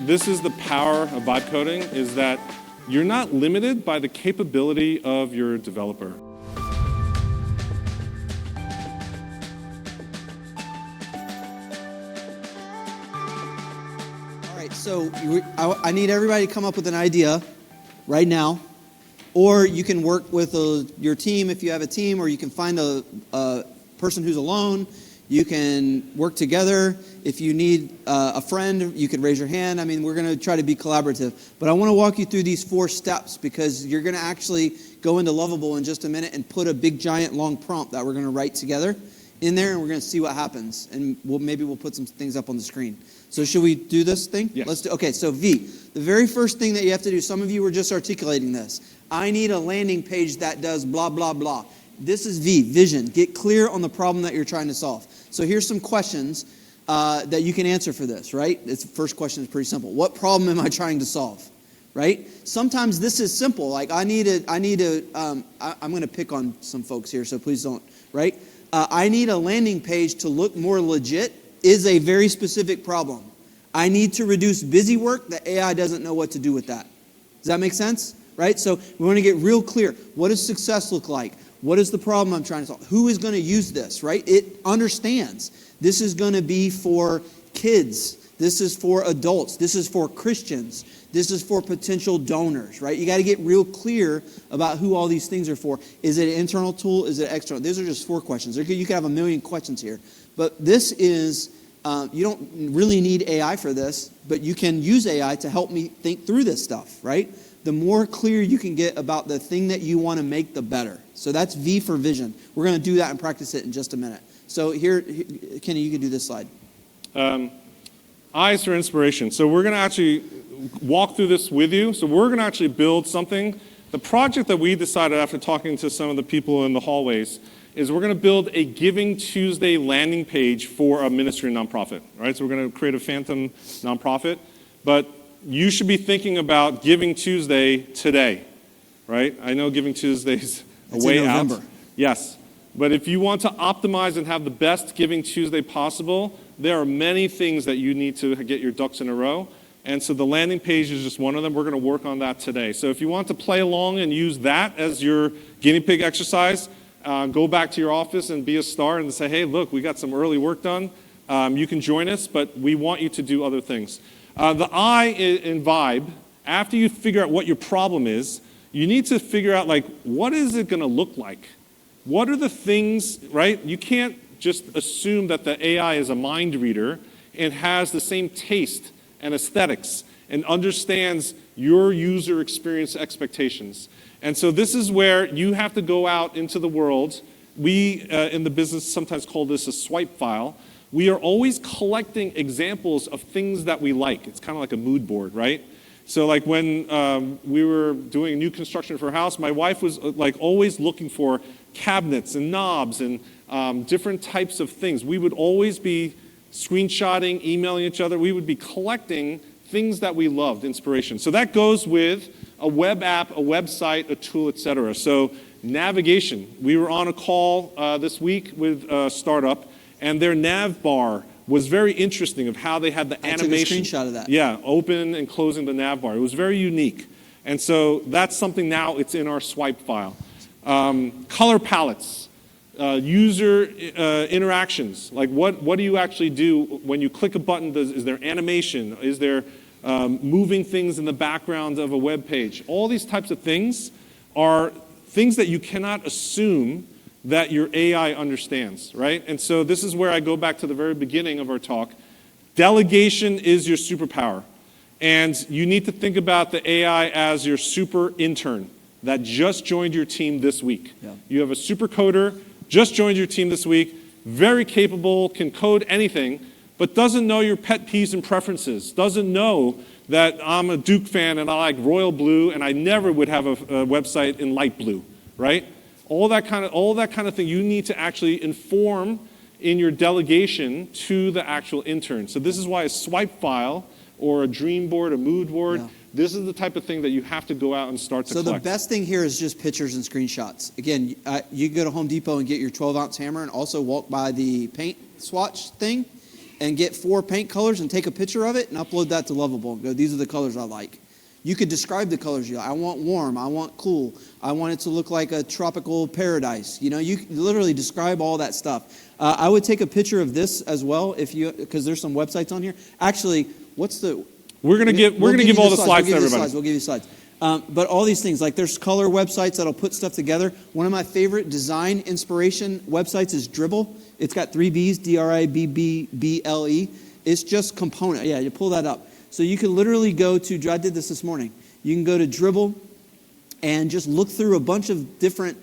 this is the power of vibe coding, is that you're not limited by the capability of your developer. All right, so I need everybody to come up with an idea right now, or you can work with your team if you have a team, or you can find a person who's alone. You can work together. If you need a friend, you could raise your hand. I mean, we're going to try to be collaborative. But I want to walk you through these 4 steps because you're going to actually go into Lovable in just a minute and put a big, giant, long prompt that we're going to write together in there, and we're going to see what happens. And maybe we'll put some things up on the screen. So should we do this thing? Yes. Let's do. Okay, so V, the very first thing that you have to do, some of you were just articulating this. I need a landing page that does blah, blah, blah. This is V, vision. Get clear on the problem that you're trying to solve. So here's some questions that you can answer for this, right? The first question is pretty simple. What problem am I trying to solve, right? Sometimes this is simple. Like I'm going to pick on some folks here, so please don't, right? I need a landing page to look more legit is a very specific problem. I need to reduce busy work. The AI doesn't know what to do with that. Does that make sense? Right? So we want to get real clear. What does success look like? What is the problem I'm trying to solve? Who is going to use this, right? It understands. This is going to be for kids. This is for adults. This is for Christians. This is for potential donors, right? You got to get real clear about who all these things are for. Is it an internal tool? Is it external? These are just 4 questions. You could have a million questions here. But this is, you don't really need AI for this, but you can use AI to help me think through this stuff, right? The more clear you can get about the thing that you want to make, the better. So that's V for vision. We're going to do that and practice it in just a minute. So here, Kenny, you can do this slide. Eyes for inspiration. So we're going to actually walk through this with you. So we're going to actually build something. The project that we decided after talking to some of the people in the hallways is we're going to build a Giving Tuesday landing page for a ministry nonprofit. Right? So we're going to create a phantom nonprofit. But you should be thinking about Giving Tuesday today, right? I know Giving Tuesday's a way in out. November. Yes. But if you want to optimize and have the best Giving Tuesday possible, there are many things that you need to get your ducks in a row. And so the landing page is just one of them. We're going to work on that today. So if you want to play along and use that as your guinea pig exercise, go back to your office and be a star and say, hey, look, we got some early work done. You can join us, but we want you to do other things. The I in vibe, after you figure out what your problem is, you need to figure out, like, what is it going to look like? What are the things, right? You can't just assume that the AI is a mind reader and has the same taste and aesthetics and understands your user experience expectations. And so this is where you have to go out into the world. We, in the business, sometimes call this a swipe file. We are always collecting examples of things that we like. It's kind of like a mood board, right? So like when we were doing new construction for a house, my wife was like always looking for cabinets and knobs and different types of things. We would always be screenshotting, emailing each other. We would be collecting things that we loved, inspiration. So that goes with a web app, a website, a tool, etc. So navigation. We were on a call this week with a startup, and their nav bar was very interesting of how they had the animation. I took a screenshot of that. Yeah, open and closing the nav bar. It was very unique. And so that's something now it's in our swipe file. Color palettes, user interactions. Like what do you actually do when you click a button? Is there animation? Is there moving things in the background of a web page? All these types of things are things that you cannot assume that your AI understands, right? And so this is where I go back to the very beginning of our talk. Delegation is your superpower. And you need to think about the AI as your super intern that just joined your team this week. Yeah. You have a super coder, just joined your team this week, very capable, can code anything, but doesn't know your pet peeves and preferences, doesn't know that I'm a Duke fan and I like royal blue and I never would have a website in light blue, right? All that kind of thing you need to actually inform in your delegation to the actual intern. So this is why a swipe file or a dream board, a mood board, yeah. This is the type of thing that you have to go out and start to collect. So the best thing here is just pictures and screenshots. Again, you can go to Home Depot and get your 12-ounce hammer and also walk by the paint swatch thing and get 4 paint colors and take a picture of it and upload that to Lovable and go, these are the colors I like. You could describe the colors you like. I want warm, I want cool, I want it to look like a tropical paradise. You know, you literally describe all that stuff. I would take a picture of this as well because there's some websites on here. Actually, what's the... We're gonna give all the slides to everybody. We'll give you slides. But all these things, like there's color websites that'll put stuff together. One of my favorite design inspiration websites is Dribble. It's got 3 B's, D-R-I-B-B-B-L-E. It's just component. Yeah, you pull that up. So you can literally go to, I did this morning. You can go to Dribble and just look through a bunch of different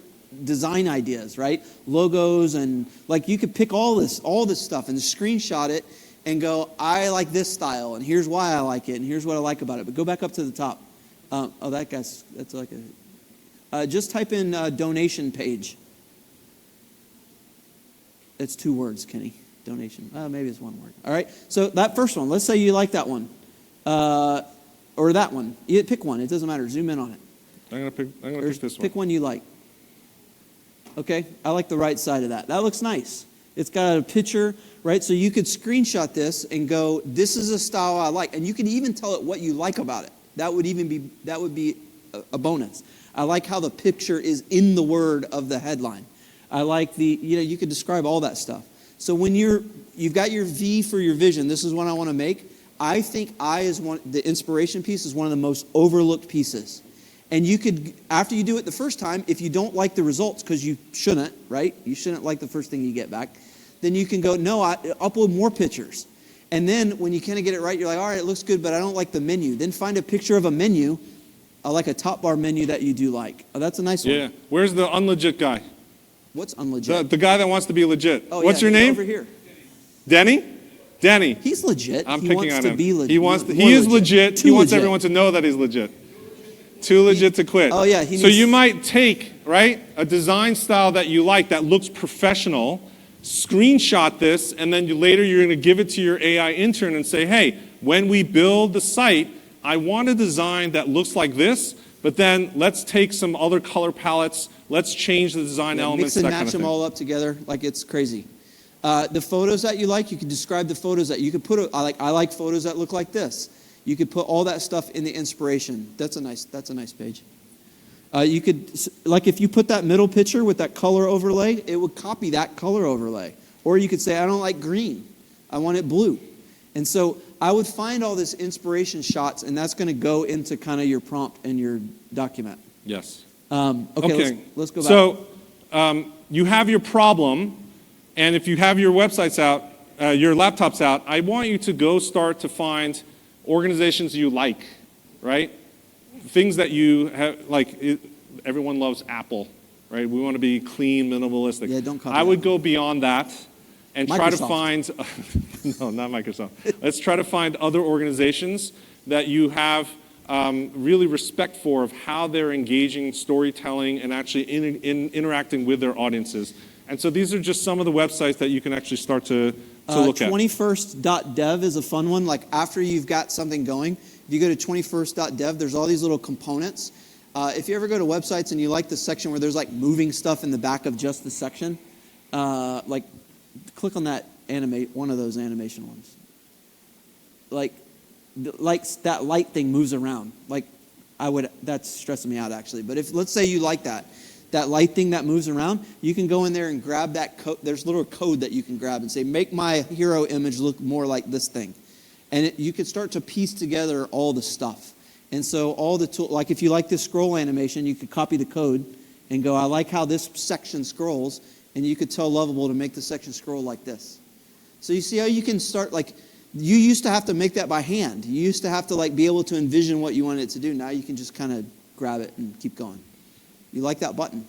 design ideas, right? Logos and like you could pick all this stuff and screenshot it and go, I like this style and here's why I like it and here's what I like about it. But go back up to the top. That's like a, just type in donation page. It's 2 words, Kenny. Donation. Maybe it's 1 word. All right. So that first one, let's say you like that one. Or that one. You pick one. It doesn't matter. Zoom in on it. I'm gonna pick this one. Pick one you like. Okay. I like the right side of that. That looks nice. It's got a picture, right? So you could screenshot this and go, this is a style I like. And you can even tell it what you like about it. That would be a bonus. I like how the picture is in the word of the headline. I like you could describe all that stuff. So when you've got your V for your vision, this is what I want to make. I think the inspiration piece is one of the most overlooked pieces. And you could, after you do it the first time, if you don't like the results, because you shouldn't, right? You shouldn't like the first thing you get back. Then you can go, no, I upload more pictures. And then when you kind of get it right, you're like, all right, it looks good, but I don't like the menu. Then find a picture of a menu, like a top bar menu that you do like. Oh, that's a nice one. Yeah. Where's the unlegit guy? What's unlegit? The guy that wants to be legit. Oh, What's yeah, your name? Over here. Denny? Denny. He's legit. I'm he picking wants on to him. be legit. He is legit. He wants legit. everyone to know that he's legit. Too legit to quit. Oh, yeah. So you might take, right, a design style that you like that looks professional, screenshot this, and then later you're going to give it to your AI intern and say, hey, when we build the site, I want a design that looks like this, but then let's take some other color palettes, let's change the design elements, mix and that match kind of them thing. all up together like it's crazy. The photos that you like, you can describe the photos that you could put. I like photos that look like this. You could put all that stuff in the inspiration. That's a nice page. You could, like if you put that middle picture with that color overlay, it would copy that color overlay. Or you could say, I don't like green. I want it blue. And so I would find all this inspiration shots, and that's going to go into kind of your prompt and your document. Yes. Okay. Let's go back. So you have your problem, and if you have your websites out, your laptops out, I want you to go start to find organizations you like, right? Things that you have, like everyone loves Apple, right? We want to be clean, minimalistic. Yeah, don't copy I would that. go beyond that and try to Microsoft. find, no, not Microsoft. Let's try to find other organizations that you have really respect for of how they're engaging storytelling and actually interacting with their audiences. And so these are just some of the websites that you can actually start to look at. 21st.dev is a fun one. Like after you've got something going, if you go to 21st.dev, there's all these little components. If you ever go to websites and you like the section where there's like moving stuff in the back of just the section, like click on that one of those animation ones. Like that light thing moves around. Like that's stressing me out actually. But if let's say you like that light thing that moves around, you can go in there and grab that code. There's a little code that you can grab and say, make my hero image look more like this thing. And you can start to piece together all the stuff. And so all the tools, like if you like this scroll animation, you could copy the code and go, I like how this section scrolls. And you could tell Lovable to make the section scroll like this. So you see how you can start, like, you used to have to make that by hand. You used to have to like be able to envision what you wanted it to do. Now you can just kind of grab it and keep going. You like that button?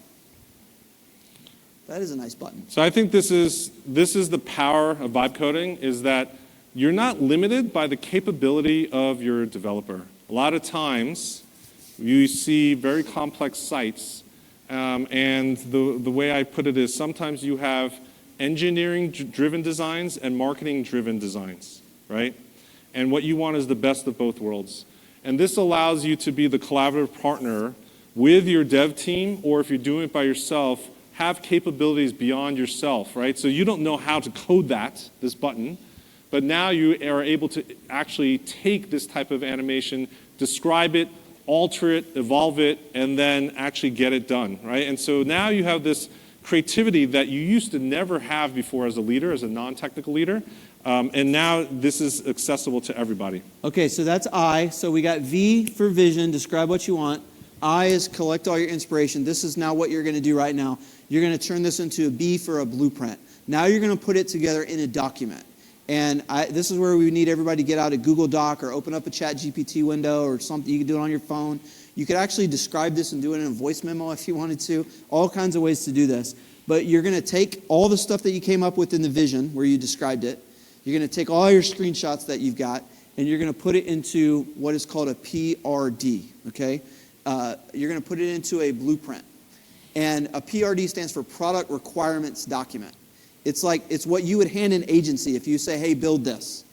That is a nice button. So I think this is the power of vibe coding, is that you're not limited by the capability of your developer. A lot of times you see very complex sites, and the way I put it is sometimes you have engineering-driven designs and marketing-driven designs, right? And what you want is the best of both worlds. And this allows you to be the collaborative partner with your dev team, or if you're doing it by yourself, have capabilities beyond yourself, right? So you don't know how to code this button, But now you are able to actually take this type of animation, describe it, alter it, evolve it, and then actually get it done, right? And so now you have this creativity that you used to never have before as a leader, as a non-technical leader. And now this is accessible to everybody. Okay, so that's I. So we got V for vision, describe what you want. I is collect all your inspiration. This is now what you're going to do right now. You're going to turn this into a B for a blueprint. Now you're going to put it together in a document. And this is where we need everybody to get out a Google Doc or open up a ChatGPT window or something. You can do it on your phone. You could actually describe this and do it in a voice memo if you wanted to. All kinds of ways to do this. But you're going to take all the stuff that you came up with in the vision where you described it. You're going to take all your screenshots that you've got and you're going to put it into what is called a PRD, okay? You're going to put it into a blueprint. And a PRD stands for Product Requirements Document. It's what you would hand an agency if you say, hey, build this.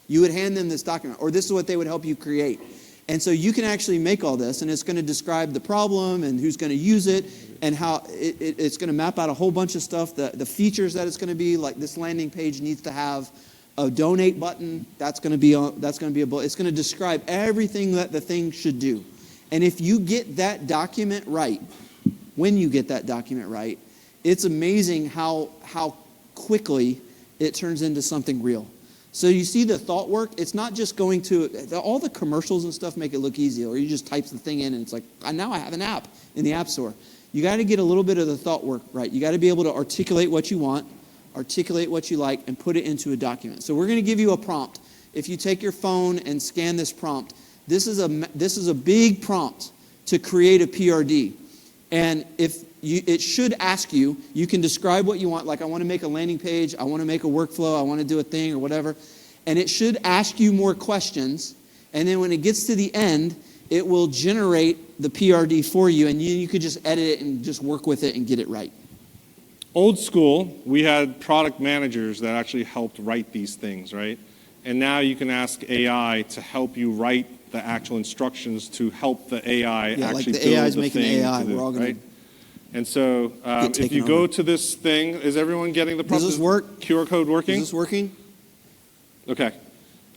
You would hand them this document, or this is what they would help you create. And so you can actually make all this, and it's going to describe the problem and who's going to use it and how it's going to map out a whole bunch of stuff, the features that it's going to be, like this landing page needs to have a donate button. It's going to describe everything that the thing should do. And if you get that document right, when you get that document right, it's amazing how quickly it turns into something real. So you see the thought work, it's not just going to, all the commercials and stuff make it look easy, or you just type the thing in and it's like, now I have an app in the App Store. You got to get a little bit of the thought work right. You got to be able to articulate what you want, articulate what you like, and put it into a document. So we're going to give you a prompt. If you take your phone and scan this prompt, this is a big prompt to create a PRD. And it should ask you, you can describe what you want, like I want to make a landing page, I want to make a workflow, I want to do a thing or whatever. And it should ask you more questions. And then when it gets to the end, it will generate the PRD for you. And you could just edit it and just work with it and get it right. Old school, we had product managers that actually helped write these things, right? And now you can ask AI to help you write the actual instructions to help the AI actually like the build AI is the making thing. AI. We're all going right? And so if you go to this thing, is everyone getting the prompt? Does this work? QR code working? Is this working? Okay.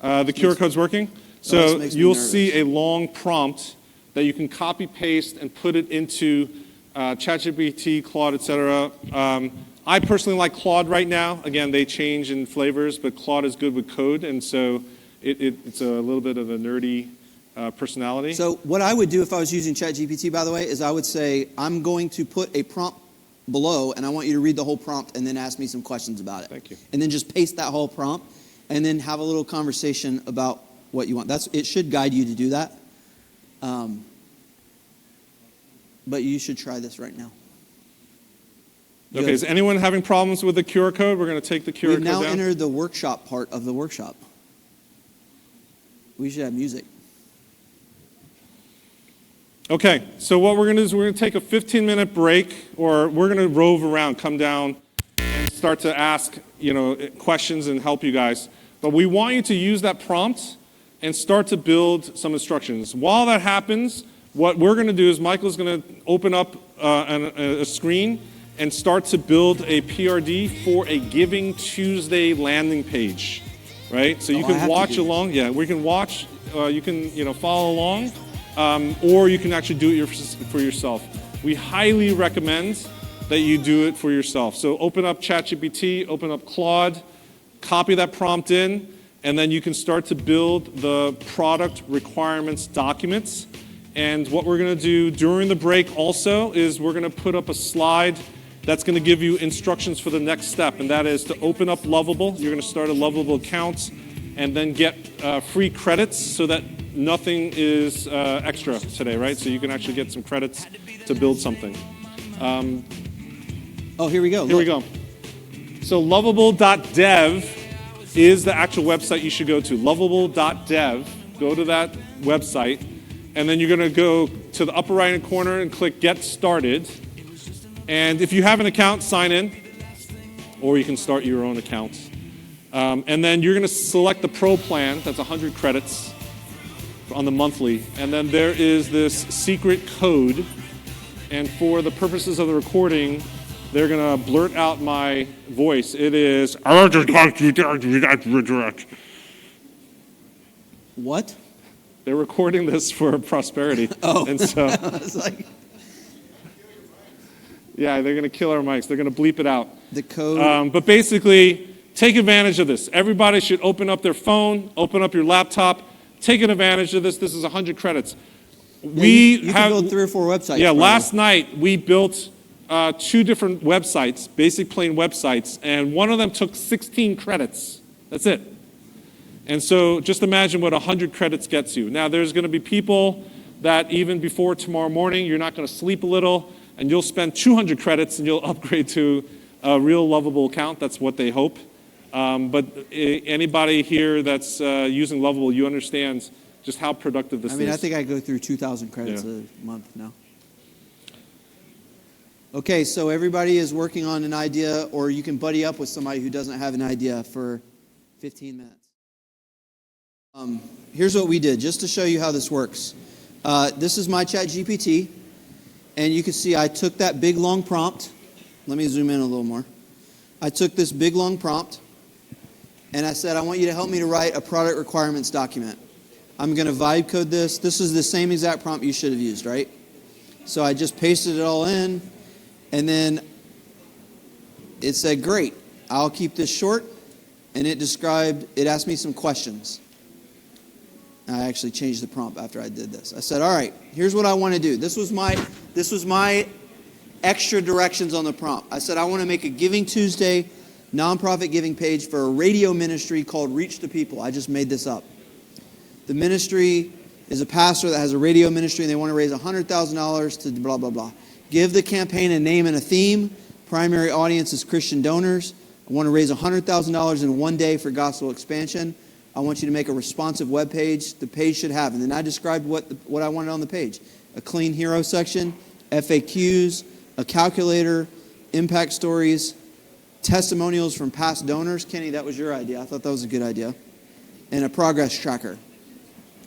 The QR code's working. So you'll see a long prompt that you can copy, paste, and put it into ChatGPT, Claude, etc. I personally like Claude right now. Again, they change in flavors, but Claude is good with code, and so it's a little bit of a nerdy personality. So what I would do if I was using ChatGPT, by the way, is I would say, I'm going to put a prompt below, and I want you to read the whole prompt and then ask me some questions about it. Thank you. And then just paste that whole prompt, and then have a little conversation about what you want. It should guide you to do that. But you should try this right now. Okay, is anyone having problems with the QR code? We're going to take the QR code down. We've now entered the workshop part of the workshop. We should have music. Okay, so what we're going to do is we're going to take a 15-minute break, or we're going to rove around, come down, and start to ask, questions and help you guys. But we want you to use that prompt and start to build some instructions. While that happens, what we're going to do is Michael's going to open up a screen and start to build a PRD for a Giving Tuesday landing page, right? So you can watch along. Yeah, we can watch. You can follow along. Or you can actually do it for yourself. We highly recommend that you do it for yourself. So open up ChatGPT, open up Claude, copy that prompt in, and then you can start to build the product requirements documents. And what we're going to do during the break also is we're going to put up a slide that's going to give you instructions for the next step, and that is to open up Lovable. You're going to start a Lovable account and then get free credits so that nothing is extra today, right? So you can actually get some credits to build something. Here we go. Here we go. So lovable.dev is the actual website you should go to. Lovable.dev. Go to that website, and then you're going to go to the upper right-hand corner and click Get Started. And if you have an account, sign in, or you can start your own account. And then you're going to select the Pro plan. That's 100 credits on the monthly. And then there is this secret code. And for the purposes of the recording, they're going to blurt out my voice. It is, I just like to redirect. What? They're recording this for prosperity. Oh. And so, I was like, yeah, they're going to kill our mics. They're going to bleep it out. the code. But basically, take advantage of this. Everybody should open up their phone, open up your laptop, take advantage of this. This is 100 credits. You can build 3 or 4 websites. Yeah, probably. last night we built 2 different websites, basic plain websites, and one of them took 16 credits. That's it. And so just imagine what 100 credits gets you. Now, there's going to be people that even before tomorrow morning, you're not going to sleep a little, and you'll spend 200 credits and you'll upgrade to a real Lovable account. That's what they hope. But anybody here that's using Lovable, you understand just how productive this is. I think I go through 2,000 credits a month now. Okay, so everybody is working on an idea, or you can buddy up with somebody who doesn't have an idea for 15 minutes. Here's what we did, just to show you how this works. This is my ChatGPT, and you can see I took that big long prompt. Let me zoom in a little more. I took this big long prompt, and I said, I want you to help me to write a product requirements document. I'm going to vibe code this. This is the same exact prompt you should have used, right? So I just pasted it all in, and then it said, great, I'll keep this short, and it asked me some questions. I actually changed the prompt after I did this. I said, all right, here's what I want to do. This was my extra directions on the prompt. I said, I want to make a Giving Tuesday nonprofit giving page for a radio ministry called Reach the People. I just made this up. The ministry is a pastor that has a radio ministry, and they want to raise $100,000 to blah, blah, blah. Give the campaign a name and a theme. Primary audience is Christian donors. I want to raise $100,000 in one day for gospel expansion. I want you to make a responsive web page. The page should have, and then I described what I wanted on the page. A clean hero section, FAQs, a calculator, impact stories, testimonials from past donors. Kenny, that was your idea. I thought that was a good idea. And a progress tracker.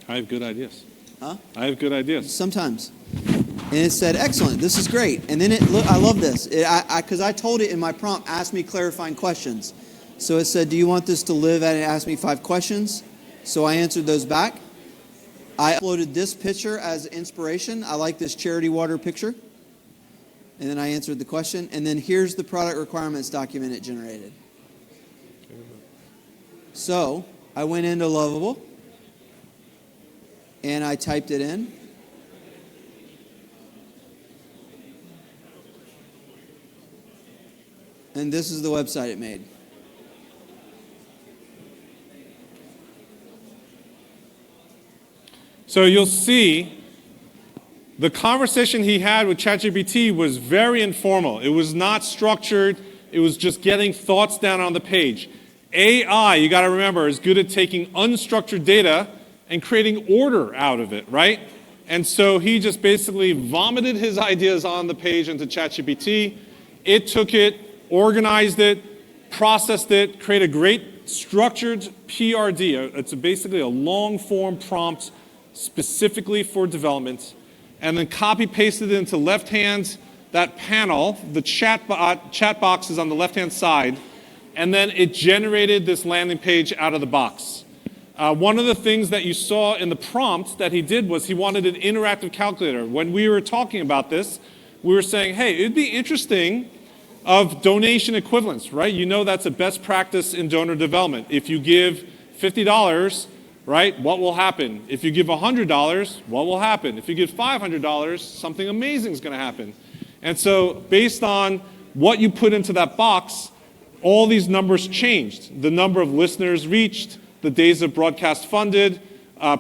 I have good ideas. Huh? I have good ideas. Sometimes. And it said, excellent, this is great. And then I love this. Because I told it in my prompt, ask me clarifying questions. So it said, do you want this to live at and ask me 5 questions? So I answered those back. I uploaded this picture as inspiration. I like this charity water picture. And then I answered the question. And then here's the product requirements document it generated. So I went into Lovable. And I typed it in. And this is the website it made. So you'll see the conversation he had with ChatGPT was very informal. It was not structured. It was just getting thoughts down on the page. AI, you got to remember, is good at taking unstructured data and creating order out of it, right? And so he just basically vomited his ideas on the page into ChatGPT. It took it, organized it, processed it, created a great structured PRD. It's basically a long-form prompt specifically for development, and then copy-pasted it into left-hand, that panel, the chat box is on the left-hand side, and then it generated this landing page out of the box. One of the things that you saw in the prompt that he did was he wanted an interactive calculator. When we were talking about this, we were saying, hey, it'd be interesting of donation equivalents, right? You know that's a best practice in donor development. If you give $50, right, what will happen? If you give $100, what will happen? If you give $500, something amazing is going to happen. And so based on what you put into that box, all these numbers changed. The number of listeners reached, the days of broadcast funded,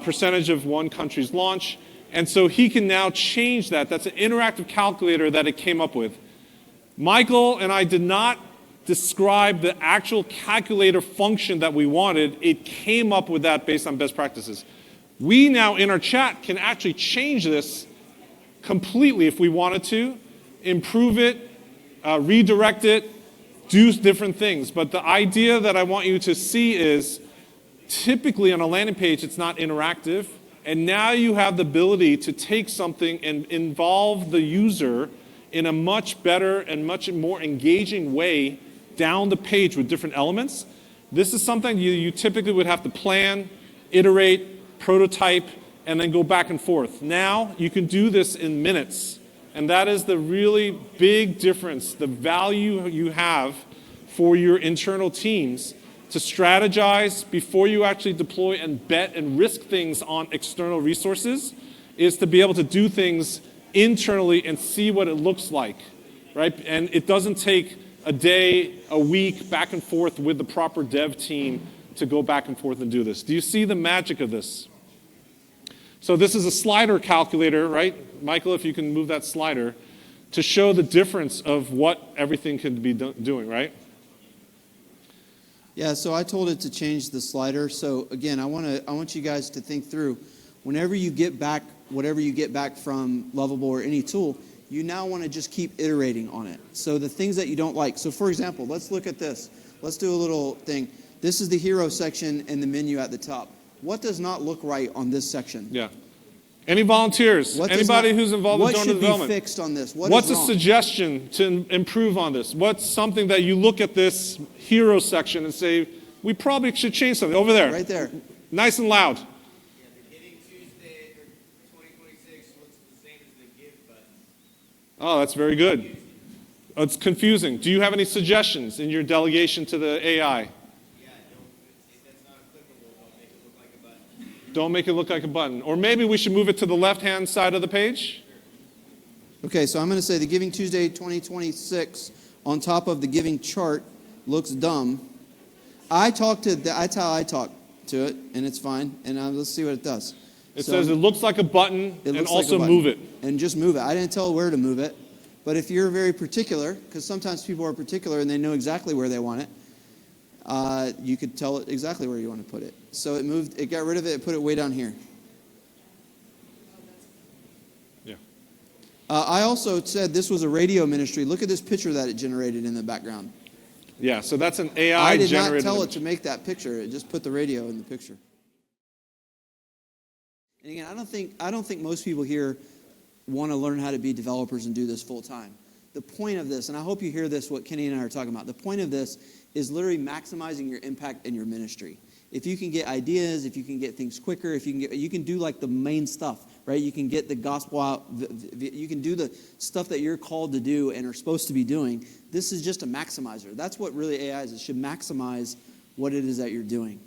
percentage of one country's launch. And so he can now change that. That's an interactive calculator that it came up with. Michael and I did not describe the actual calculator function that we wanted. It came up with that based on best practices. We now in our chat can actually change this completely if we wanted to, improve it, redirect it, do different things. But the idea that I want you to see is typically on a landing page it's not interactive, and now you have the ability to take something and involve the user in a much better and much more engaging way down the page with different elements. This is something you typically would have to plan, iterate, prototype, and then go back and forth. Now you can do this in minutes. And that is the really big difference, the value you have for your internal teams to strategize before you actually deploy and bet and risk things on external resources, is to be able to do things internally and see what it looks like, right? And it doesn't take a day, a week, back and forth with the proper dev team to go back and forth and do this. Do you see the magic of this? So this is a slider calculator, right? Michael, if you can move that slider, to show the difference of what everything can be doing, right? Yeah, so I told it to change the slider. So again, I want you guys to think through, whenever you get back, whatever you get back from Lovable or any tool, you now want to just keep iterating on it. So the things that you don't like. So for example, let's look at this. Let's do a little thing. This is the hero section and the menu at the top. What does not look right on this section? Yeah. Any volunteers? Anybody who's involved with donor development? What should be fixed on this? What's a suggestion to improve on this? What's something that you look at this hero section and say, we probably should change something? Over there. Right there. Nice and loud. Yeah, the Giving Tuesday or 2026 looks the same as the Give button. Oh, that's very good. It's confusing. Do you have any suggestions in your delegation to the AI? Yeah, if that's not applicable, don't make it look like a button. Don't make it look like a button. Or maybe we should move it to the left-hand side of the page. Okay, so I'm going to say the Giving Tuesday 2026 on top of the Giving chart looks dumb. That's how I talk to it, and it's fine. And let's see what it does. It says it looks like a button, and also move it. And just move it. I didn't tell it where to move it. But if you're very particular, because sometimes people are particular and they know exactly where they want it, you could tell it exactly where you want to put it. So it got rid of it, it put it way down here. Yeah. I also said this was a radio ministry. Look at this picture that it generated in the background. Yeah, so that's an AI I did generated not tell image. it to make that picture. It just put the radio in the picture. And again, I don't think most people here want to learn how to be developers and do this full time. The point of this, and I hope you hear this, what Kenny and I are talking about, the point of this is literally maximizing your impact in your ministry. If you can get ideas, if you can get things quicker, if you can do like the main stuff, right? You can get the gospel out, you can do the stuff that you're called to do and are supposed to be doing. This is just a maximizer. That's what really AI is. It should maximize what it is that you're doing.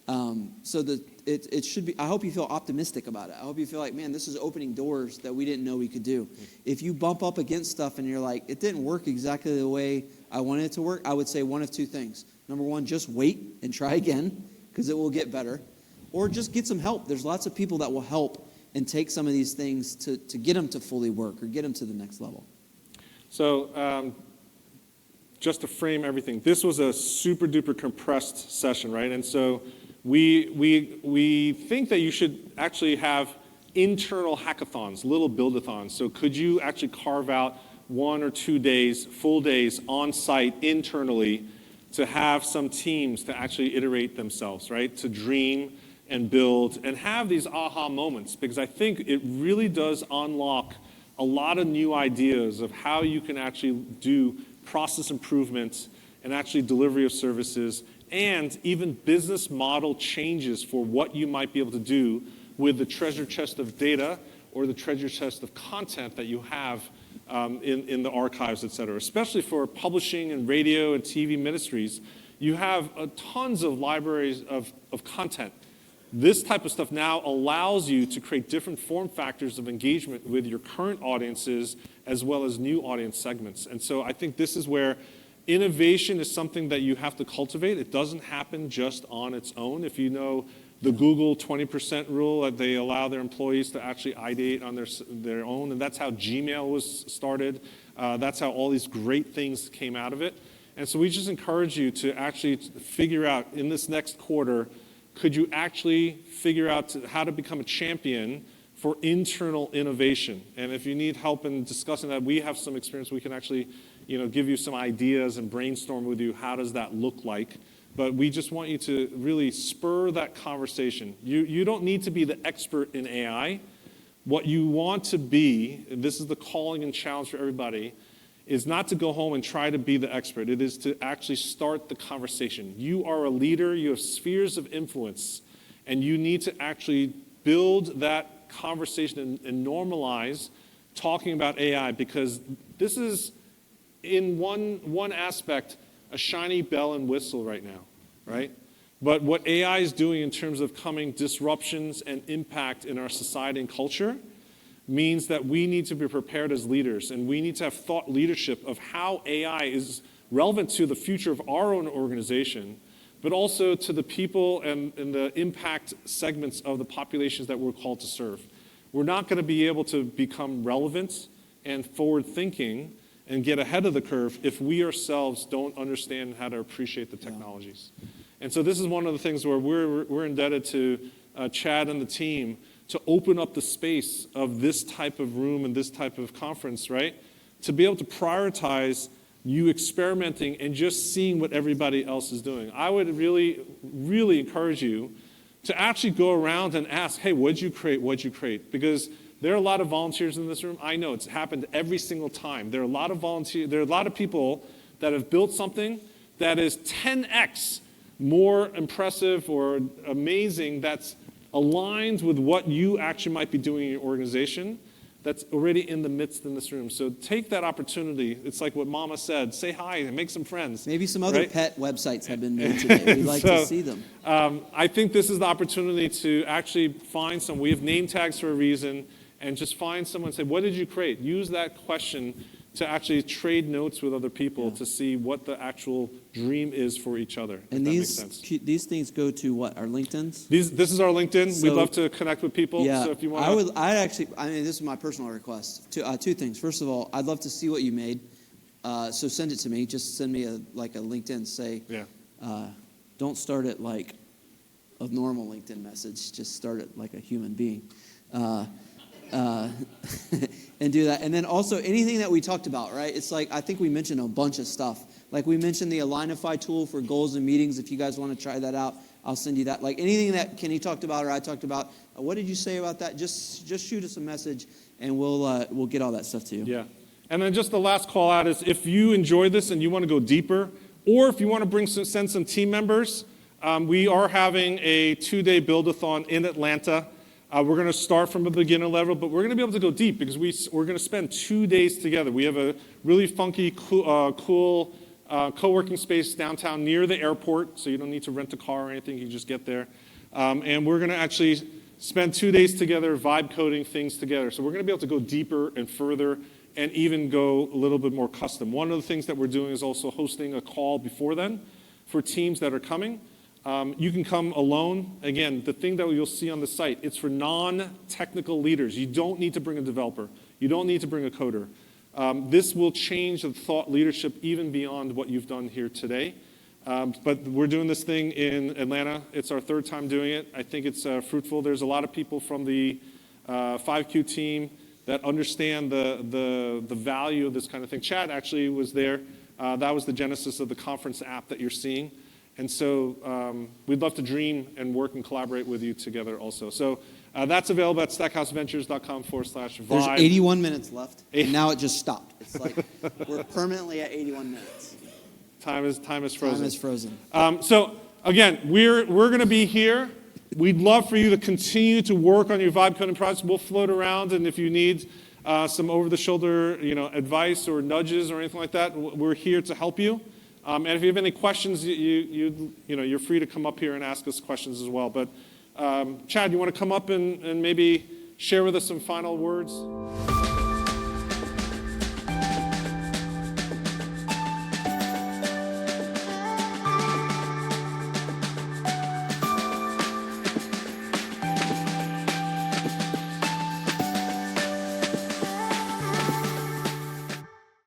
It should be. I hope you feel optimistic about it. I hope you feel like, man, this is opening doors that we didn't know we could do. If you bump up against stuff and you're like, it didn't work exactly the way I wanted it to work, I would say one of two things. Number one, just wait and try again, because it will get better. Or just get some help. There's lots of people that will help and take some of these things to get them to fully work or get them to the next level. So just to frame everything, this was a super duper compressed session, right? And so we think that you should actually have internal hackathons, little buildathons. So could you actually carve out 1 or 2 days, full days on site internally to have some teams to actually iterate themselves, right? To dream and build and have these aha moments, because I think it really does unlock a lot of new ideas of how you can actually do process improvements and actually delivery of services and even business model changes for what you might be able to do with the treasure chest of data or the treasure chest of content that you have in the archives, et cetera. Especially for publishing and radio and TV ministries, you have tons of libraries of content. This type of stuff now allows you to create different form factors of engagement with your current audiences as well as new audience segments. And so I think this is where innovation is something that you have to cultivate. It doesn't happen just on its own. If you know the Google 20% rule, that they allow their employees to actually ideate on their own, and that's how Gmail was started. That's how all these great things came out of it. And so we just encourage you to actually figure out in this next quarter, could you actually figure out how to become a champion for internal innovation? And if you need help in discussing that, we have some experience. We can actually give you some ideas and brainstorm with you. How does that look like? But we just want you to really spur that conversation. You don't need to be the expert in AI. What you want to be, and this is the calling and challenge for everybody, is not to go home and try to be the expert. It is to actually start the conversation. You are a leader. You have spheres of influence. And you need to actually build that conversation and normalize talking about AI, because this is, in one aspect, a shiny bell and whistle right now, right? But what AI is doing in terms of coming disruptions and impact in our society and culture means that we need to be prepared as leaders, and we need to have thought leadership of how AI is relevant to the future of our own organization, but also to the people and the impact segments of the populations that we're called to serve. We're not going to be able to become relevant and forward-thinking and get ahead of the curve if we ourselves don't understand how to appreciate the technologies. And so this is one of the things where we're indebted to Chad and the team to open up the space of this type of room and this type of conference, right? To be able to prioritize you experimenting and just seeing what everybody else is doing. I would really, really encourage you to actually go around and ask, hey, what'd you create? What'd you create? Because there are a lot of volunteers in this room. I know it's happened every single time. There are a lot of volunteers. There are a lot of people that have built something that is 10x more impressive or amazing, that's aligned with what you actually might be doing in your organization, that's already in the midst in this room. So take that opportunity. It's like what Mama said, say hi and make some friends. Maybe some other right? pet websites have been made today. We'd like to see them. I think this is the opportunity to actually find some, we have name tags for a reason, and just find someone and say, what did you create? Use that question to actually trade notes with other people to see what the actual dream is for each other. And if that makes sense. these things go to what? Our LinkedIn's? This is our LinkedIn. So, we'd love to connect with people. Yeah, So if you want this is my personal request. Two things. First of all, I'd love to see what you made. So send it to me. Just send me a LinkedIn. Say, don't start it like a normal LinkedIn message. Just start it like a human being. And do that. And then also anything that we talked about, right? It's like, I think we mentioned a bunch of stuff. Like we mentioned the Alignify tool for goals and meetings. If you guys want to try that out, I'll send you that. Like anything that Kenny talked about or I talked about, what did you say about that? Just shoot us a message and we'll get all that stuff to you. Yeah. And then just the last call out is if you enjoy this and you want to go deeper, or if you want to send some team members, we are having a 2-day Buildathon in Atlanta. We're going to start from a beginner level, but we're going to be able to go deep because we're going to spend 2 days together. We have a really funky, cool co-working space downtown near the airport, so you don't need to rent a car or anything. You can just get there. And we're going to actually spend 2 days together vibe coding things together. So we're going to be able to go deeper and further and even go a little bit more custom. One of the things that we're doing is also hosting a call before then for teams that are coming. You can come alone. Again, the thing that you'll see on the site, it's for non-technical leaders. You don't need to bring a developer. You don't need to bring a coder. This will change the thought leadership even beyond what you've done here today. But we're doing this thing in Atlanta. It's our 3rd time doing it. I think it's fruitful. There's a lot of people from the 5Q team that understand the value of this kind of thing. Chad actually was there. That was the genesis of the conference app that you're seeing. And so we'd love to dream and work and collaborate with you together also. So that's available at stackhouseventures.com/vibe. There's 81 minutes left, and now it just stopped. It's like we're permanently at 81 minutes. Time is frozen. Time is frozen. So again, we're going to be here. We'd love for you to continue to work on your vibe coding projects. We'll float around, and if you need some over-the-shoulder advice or nudges or anything like that, we're here to help you. And if you have any questions, you're free to come up here and ask us questions as well. But Chad, you want to come up and maybe share with us some final words?